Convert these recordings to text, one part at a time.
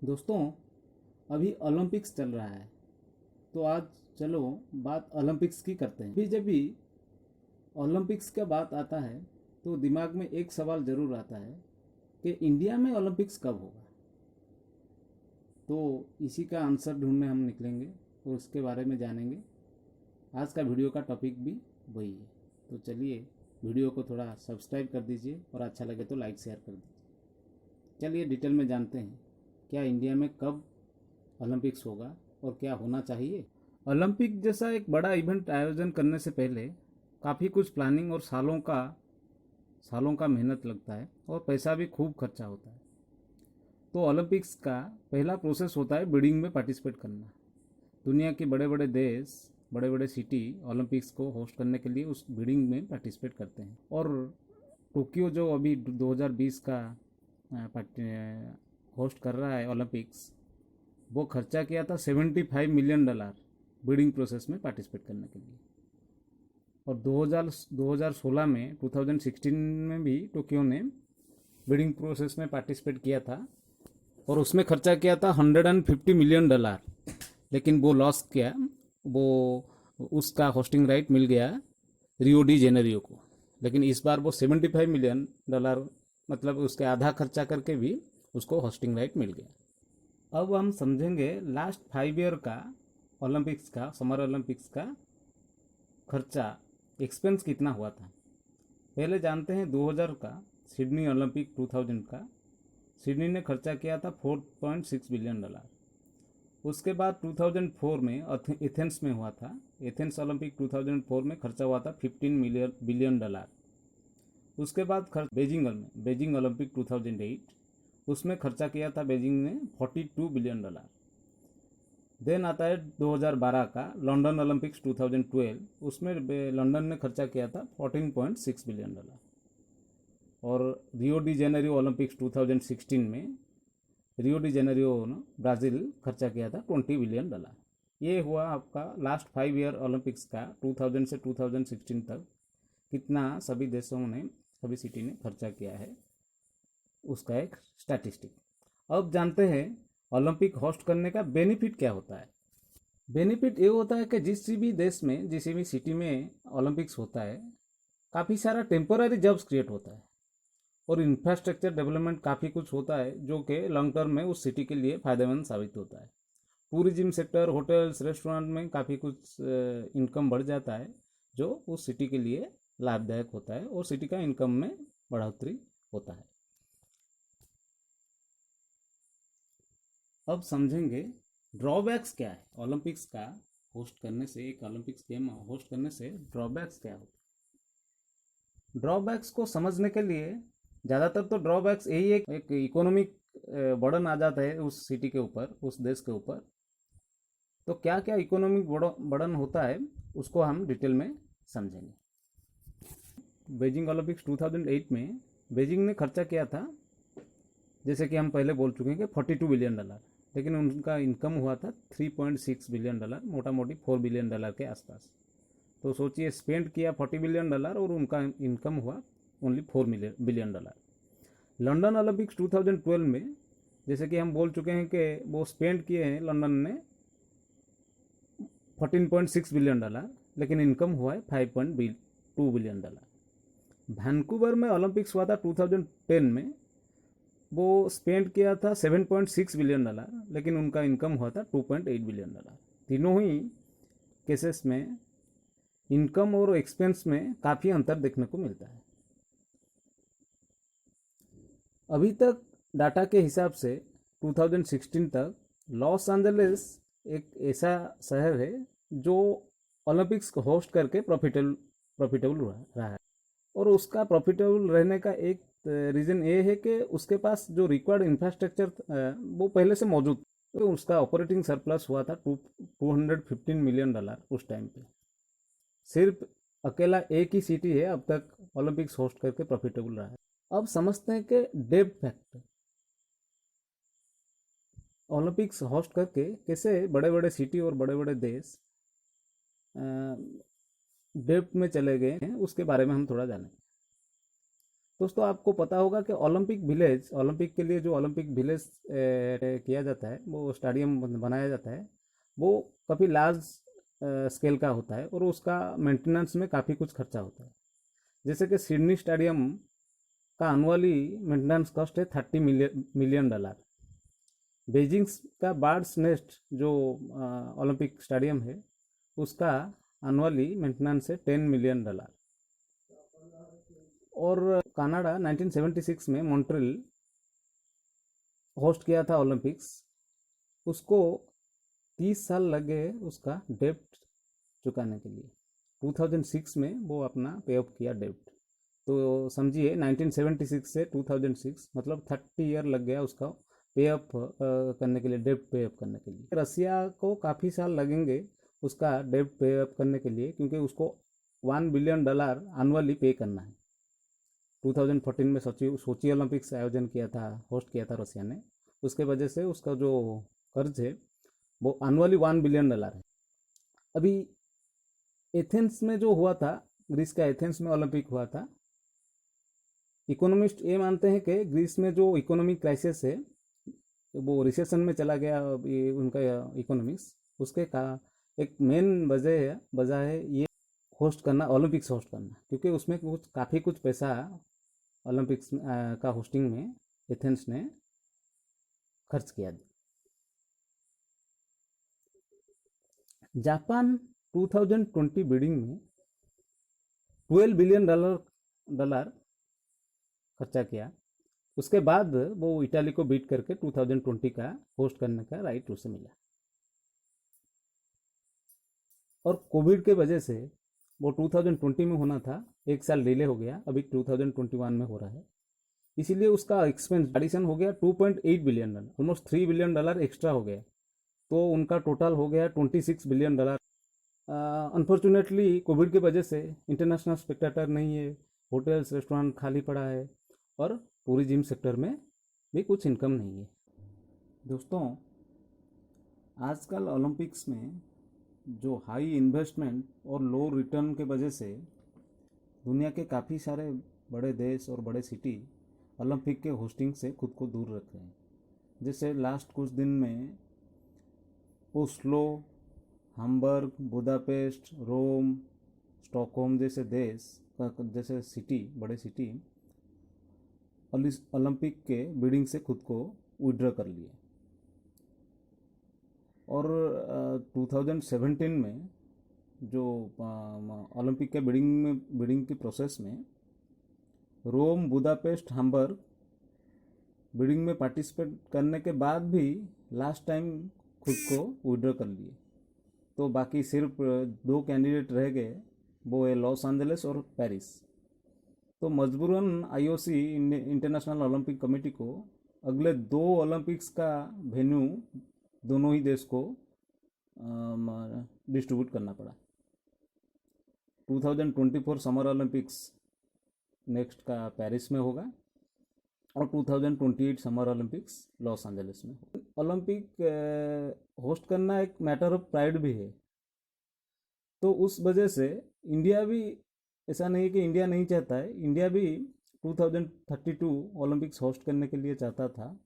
दोस्तों, अभी ओलंपिक्स चल रहा है तो आज चलो बात ओलंपिक्स की करते हैं। जब भी ओलंपिक्स का बात आता है तो दिमाग में एक सवाल ज़रूर आता है कि इंडिया में ओलंपिक्स कब होगा। तो इसी का आंसर ढूंढने हम निकलेंगे और उसके बारे में जानेंगे। आज का वीडियो का टॉपिक भी वही है। तो चलिए वीडियो को थोड़ा सब्सक्राइब कर दीजिए और अच्छा लगे तो लाइक शेयर कर दीजिए। चलिए डिटेल में जानते हैं क्या इंडिया में कब ओलंपिक्स होगा और क्या होना चाहिए। ओलंपिक जैसा एक बड़ा इवेंट आयोजन करने से पहले काफ़ी कुछ प्लानिंग और सालों का मेहनत लगता है और पैसा भी खूब खर्चा होता है। तो ओलंपिक्स का पहला प्रोसेस होता है बिडिंग में पार्टिसिपेट करना। दुनिया के बड़े बड़े देश, बड़े बड़े सिटी ओलंपिक्स को होस्ट करने के लिए उस बिडिंग में पार्टिसिपेट करते हैं। और टोक्यो जो अभी 2020 का होस्ट कर रहा है ओलंपिक्स, वो खर्चा किया था $75 मिलियन बिडिंग प्रोसेस में पार्टिसिपेट करने के लिए। और 2016 में 2016 में भी टोक्यो ने बिडिंग प्रोसेस में पार्टिसिपेट किया था और उसमें खर्चा किया था $150 मिलियन। लेकिन वो लॉस किया। वो उसका होस्टिंग राइट मिल गया रियो डी जेनेरियो को। लेकिन इस बार वो $75 मिलियन, मतलब उसके आधा खर्चा करके भी उसको होस्टिंग राइट मिल गया। अब हम समझेंगे लास्ट 5 ईयर का ओलंपिक्स का, समर ओलंपिक्स का खर्चा, एक्सपेंस कितना हुआ था। पहले जानते हैं 2000 का सिडनी ओलंपिक 2000 का। सिडनी ने खर्चा किया था $4.6 बिलियन। उसके बाद 2004 में एथेंस में हुआ था। एथेंस ओलंपिक 2004 में खर्चा हुआ था $15 बिलियन। उसके बाद बेजिंग ओलंपिक 2008, उसमें खर्चा किया था बेजिंग ने $42 बिलियन। देन आता है 2012 का लंदन ओलंपिक्स 2012, उसमें लंदन ने खर्चा किया था $14.6 बिलियन। और रियो डी जेनेरियो ओलंपिक्स 2016 में रियो डी जेनेरियो ब्राज़ील खर्चा किया था $20 बिलियन। ये हुआ आपका लास्ट 5 ईयर ओलंपिक्स का 2000 से 2016 तक कितना सभी देशों ने, सभी सिटी ने खर्चा किया है, उसका एक स्टैटिस्टिक। अब जानते हैं ओलंपिक होस्ट करने का बेनिफिट क्या होता है। बेनिफिट ये होता है कि जिस भी देश में, जिस भी सिटी में ओलंपिक्स होता है, काफ़ी सारा टेम्पोररी जॉब्स क्रिएट होता है और इंफ्रास्ट्रक्चर डेवलपमेंट काफ़ी कुछ होता है जो कि लॉन्ग टर्म में उस सिटी के लिए फ़ायदेमंद साबित होता है। टूरिज्म सेक्टर, होटल्स, रेस्टोरेंट में काफ़ी कुछ इनकम बढ़ जाता है जो उस सिटी के लिए लाभदायक होता है और सिटी का इनकम में बढ़ोतरी होता है। अब समझेंगे ड्रॉबैक्स क्या है ओलंपिक्स का होस्ट करने से। एक ओलंपिक्स गेम होस्ट करने से ड्रॉबैक्स क्या होते हैं। ड्रॉबैक्स को समझने के लिए ज़्यादातर तो ड्रॉबैक्स यही है, एक इकोनॉमिक बर्डन आ जाता है उस सिटी के ऊपर, उस देश के ऊपर। तो क्या क्या इकोनॉमिक बर्डन होता है उसको हम डिटेल में समझेंगे। बेजिंग ओलंपिक्स 2008 में बेजिंग ने खर्चा किया था, जैसे कि हम पहले बोल चुके हैं कि $42 बिलियन। लेकिन उनका इनकम हुआ था $3.6 बिलियन, मोटा मोटी $4 बिलियन के आसपास। तो सोचिए, स्पेंड किया $40 बिलियन और उनका इनकम हुआ ओनली $4 बिलियन। लंदन ओलंपिक्स 2012 में, जैसे कि हम बोल चुके हैं कि वो स्पेंड किए हैं लंदन ने $14.6 बिलियन, लेकिन इनकम हुआ है $5.2 बिलियन। वैंकूवर में ओलंपिक्स हुआ था 2010 में, वो स्पेंड किया था $7.6 बिलियन, लेकिन उनका इनकम हुआ था $2.8 बिलियन। तीनों ही केसेस में इनकम और एक्सपेंस में काफ़ी अंतर देखने को मिलता है। अभी तक डाटा के हिसाब से 2016 तक लॉस एंजलिस एक ऐसा शहर है जो ओलंपिक्स को होस्ट करके प्रॉफिटेबल रहा है। और उसका प्रॉफिटेबल रहने का एक रीज़न ये है कि उसके पास जो रिक्वायर्ड इंफ्रास्ट्रक्चर वो पहले से मौजूद। तो उसका ऑपरेटिंग सरप्लस हुआ था $215 मिलियन उस टाइम पे। सिर्फ अकेला एक ही सिटी है अब तक ओलंपिक्स होस्ट करके प्रॉफिटेबल रहा है। अब समझते हैं कि डेब्ट फैक्टर ओलंपिक्स होस्ट करके कैसे बड़े बड़े सिटी और बड़े बड़े देश डेब्ट में चले गए हैं, उसके बारे में हम थोड़ा जानें। दोस्तों आपको पता होगा कि ओलंपिक के लिए जो ओलंपिक विलेज किया जाता है, वो स्टेडियम बनाया जाता है, वो काफ़ी लार्ज स्केल का होता है और उसका मेंटेनेंस में काफ़ी कुछ खर्चा होता है। जैसे कि सिडनी स्टेडियम का एनुअली मेंटेनेंस कॉस्ट है $30 मिलियन। बीजिंग का बर्ड्स नेस्ट जो ओलंपिक स्टेडियम है, उसका एनुअली मेंटेनेंस है $10 मिलियन। और कनाडा 1976 में मॉन्ट्रियल होस्ट किया था ओलंपिक्स, उसको 30 साल लगे उसका डेब्ट चुकाने के लिए। 2006 में वो अपना पे ऑफ किया डेब्ट। तो समझिए 1976 से 2006 मतलब 30 ईयर लग गया उसका पे ऑफ करने के लिए, डेब्ट पे ऑफ करने के लिए। रसिया को काफ़ी साल लगेंगे उसका डेब्ट पे ऑफ करने के लिए, क्योंकि उसको $1 बिलियन एनुअली पे करना है। 2014 में सोची ओलंपिक्स आयोजन किया था, होस्ट किया था रसिया ने। उसके वजह से उसका जो कर्ज है वो एनुअली $1 बिलियन है। अभी एथेंस में जो हुआ था, ग्रीस का एथेंस में ओलंपिक हुआ था, इकोनॉमिस्ट ये मानते हैं कि ग्रीस में जो इकोनॉमिक क्राइसिस है, वो रिसेशन में चला गया उनका इकोनॉमिक्स, उसके का एक मेन वजह है ये होस्ट करना, ओलंपिक्स होस्ट करना, क्योंकि उसमें काफ़ी कुछ पैसा ओलंपिक्स का होस्टिंग में एथेंस ने खर्च किया। जापान 2020 बिडिंग में $12 बिलियन खर्चा किया। उसके बाद वो इटाली को बीट करके 2020 का होस्ट करने का राइट उसे मिला। और कोविड के वजह से वो 2020 में होना था, एक साल डिले हो गया, अभी 2021 में हो रहा है। इसीलिए उसका एक्सपेंस एडिशन हो गया $2.8 बिलियन, ऑलमोस्ट $3 बिलियन एक्स्ट्रा हो गया। तो उनका टोटल हो गया $26 बिलियन। अनफॉर्चुनेटली कोविड की वजह से इंटरनेशनल स्पेक्टेटर नहीं है, होटल्स रेस्टोरेंट खाली पड़ा है, और टूरिज्म सेक्टर में भी कुछ इनकम नहीं है। दोस्तों आजकल ओलंपिक्स में जो हाई इन्वेस्टमेंट और लो रिटर्न के वजह से दुनिया के काफ़ी सारे बड़े देश और बड़े सिटी ओलंपिक के होस्टिंग से खुद को दूर रख रहे हैं। जैसे लास्ट कुछ दिन में ओस्लो, हम्बर्ग, बुदापेस्ट, रोम, स्टॉकहोम जैसे जैसे सिटी, बड़े सिटी ओलंपिक के बिडिंग से खुद को विड्रॉ कर लिए। और 2017 में जो ओलंपिक के बिडिंग की प्रोसेस में रोम, बुदापेस्ट, हम्बर्ग बिडिंग में पार्टिसिपेट करने के बाद भी लास्ट टाइम खुद को विड्रॉ कर लिए। तो बाकी सिर्फ 2 कैंडिडेट रह गए, वो है लॉस एंजलिस और पेरिस। तो मजबूरन आईओसी, इंटरनेशनल ओलंपिक कमेटी को अगले 2 ओलंपिक्स का वेन्यू दोनों ही देश को डिस्ट्रीब्यूट करना पड़ा। 2024 समर ओलंपिक्स नेक्स्ट का पेरिस में होगा, और 2028 समर ओलंपिक्स लॉस एंजलिस में। ओलंपिक होस्ट करना एक मैटर ऑफ प्राइड भी है, तो उस वजह से इंडिया भी, ऐसा नहीं है कि इंडिया नहीं चाहता है, इंडिया भी 2032 ओलंपिक्स होस्ट करने के लिए चाहता था,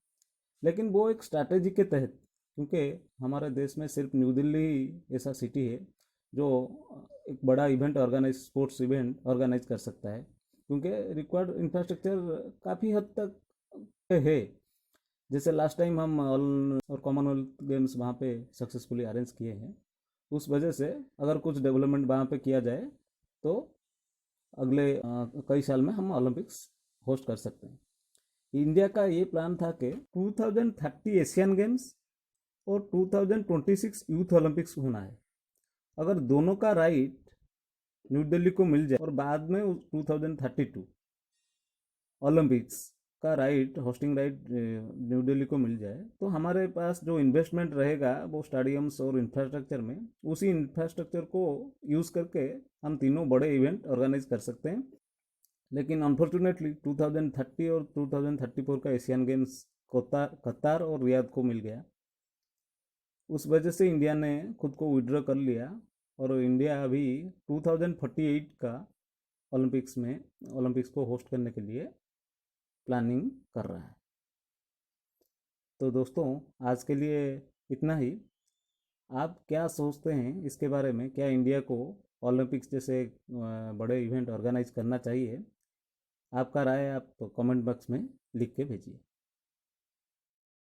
लेकिन वो एक स्ट्रैटेजी के तहत, क्योंकि हमारे देश में सिर्फ न्यू दिल्ली ही ऐसा सिटी है जो एक बड़ा स्पोर्ट्स इवेंट ऑर्गेनाइज कर सकता है, क्योंकि रिक्वायर्ड इंफ्रास्ट्रक्चर काफ़ी हद तक है। जैसे लास्ट टाइम हम और कॉमनवेल्थ गेम्स वहाँ पे सक्सेसफुली अरेंज किए हैं, उस वजह से अगर कुछ डेवलपमेंट वहाँ पे किया जाए तो अगले कई साल में हम ओलंपिक्स होस्ट कर सकते हैं। इंडिया का ये प्लान था कि 2030 एशियन गेम्स और 2026 यूथ ओलंपिक्स होना है। अगर दोनों का राइट न्यू दिल्ली को मिल जाए और बाद में 2032 ओलंपिक्स का right, hosting right new Delhi को मिल जाए, तो हमारे पास जो इन्वेस्टमेंट रहेगा वो स्टेडियम्स और इंफ्रास्ट्रक्चर में, उसी इंफ्रास्ट्रक्चर को यूज़ करके हम तीनों बड़े इवेंट ऑर्गेनाइज कर सकते हैं। लेकिन अनफॉर्चुनेटली 2030 और 2034 का एशियन गेम्स कतार और रियाद को मिल गया। उस वजह से इंडिया ने खुद को विड्रॉ कर लिया, और इंडिया अभी 2048 का ओलंपिक्स को होस्ट करने के लिए प्लानिंग कर रहा है। तो दोस्तों, आज के लिए इतना ही। आप क्या सोचते हैं इसके बारे में? क्या इंडिया को ओलंपिक्स जैसे बड़े इवेंट ऑर्गेनाइज करना चाहिए? आपका राय आप कमेंट बॉक्स में लिख के भेजिए।